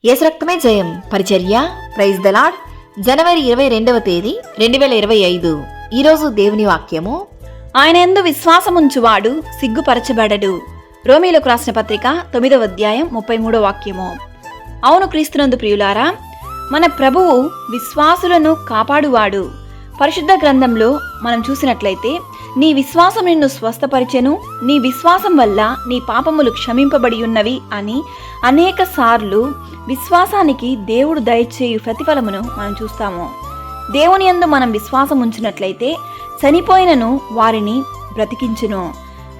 యేసు రక్తమే జయం పరిచర్య. Praise the Lord. జనవరి 22వ తేదీ 2025. ఈరోజు దేవుని వాక్యము, ఆయన యందు విశ్వాసముంచువాడు సిగ్గుపరచబడడు. రోమీయులకు రాసిన పత్రిక 9వ అధ్యాయం 33వ వాక్యము. అవును క్రీస్తునందు ప్రియులారా, మన ప్రభువు విశ్వాసులను కాపాడువాడు. పరిశుద్ధ గ్రంథంలో మనం చూసినట్లయితే, నీ విశ్వాసం నిన్ను స్వస్థపరిచెను, నీ విశ్వాసం వల్ల నీ పాపములు క్షమింపబడి ఉన్నవి అని అనేక సార్లు విశ్వాసానికి దేవుడు దయచేయు ప్రతిఫలమును మనం చూస్తాము. దేవుని యందు మనం విశ్వాసం ఉంచినట్లయితే చనిపోయినను వారిని బ్రతికించును.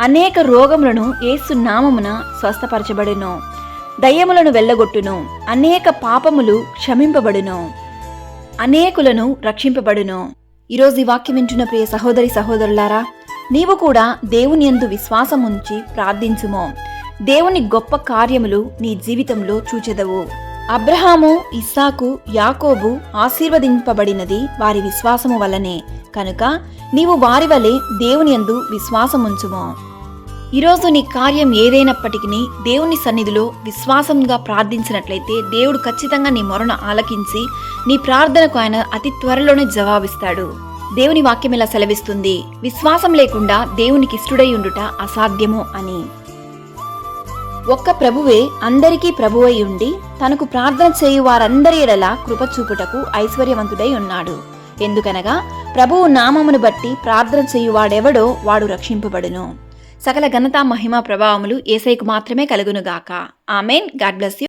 అనేక రోగములను యేసు నామమున స్వస్థపరచబడును. దయ్యములను వెళ్ళగొట్టును. అనేక పాపములు క్షమింపబడును. అనేకులను రక్షింపబడును. ఈరోజు ఈ వాక్యం వింటున్న ప్రియ సహోదరి సహోదరులారా, నీవు కూడా దేవుని యందు విశ్వాసం ఉంచి ప్రార్థించుము. దేవుని గొప్ప కార్యములు నీ జీవితంలో చూచెదవు. అబ్రహాము, ఇస్సాకు, యాకోబు ఆశీర్వదింపబడినది వారి విశ్వాసము వల్లనే. కనుక నీవు వారి వలె దేవుని యందు విశ్వాసముంచుము. ఈరోజు నీ కార్యం ఏదైనప్పటికీ దేవుని సన్నిధిలో విశ్వాసంగా ప్రార్థించినట్లయితే దేవుడు ఖచ్చితంగా నీ మొరను ఆలకించి నీ ప్రార్థనకు ఆయన అతి త్వరలోనే జవాబిస్తాడు. దేవుని వాక్యం ఇలా సెలవిస్తుంది, విశ్వాసం లేకుండా దేవునికి ఇష్టడై ఉండుట అసాధ్యము అని. ఒక్క ప్రభువే అందరికీ ప్రభువై ఉండి తనకు ప్రార్థన చేయు వారందరి ఎడల కృప చూపుటకు ఐశ్వర్యవంతుడై ఉన్నాడు. ఎందుకనగా ప్రభువు నామమును బట్టి ప్రార్థన చేయువాడెవడో వాడు రక్షింపబడును. సకల ఘనత, మహిమ, ప్రభావములు యేసయ్యకు మాత్రమే కలుగునుగాక. ఆమెన్. God bless you.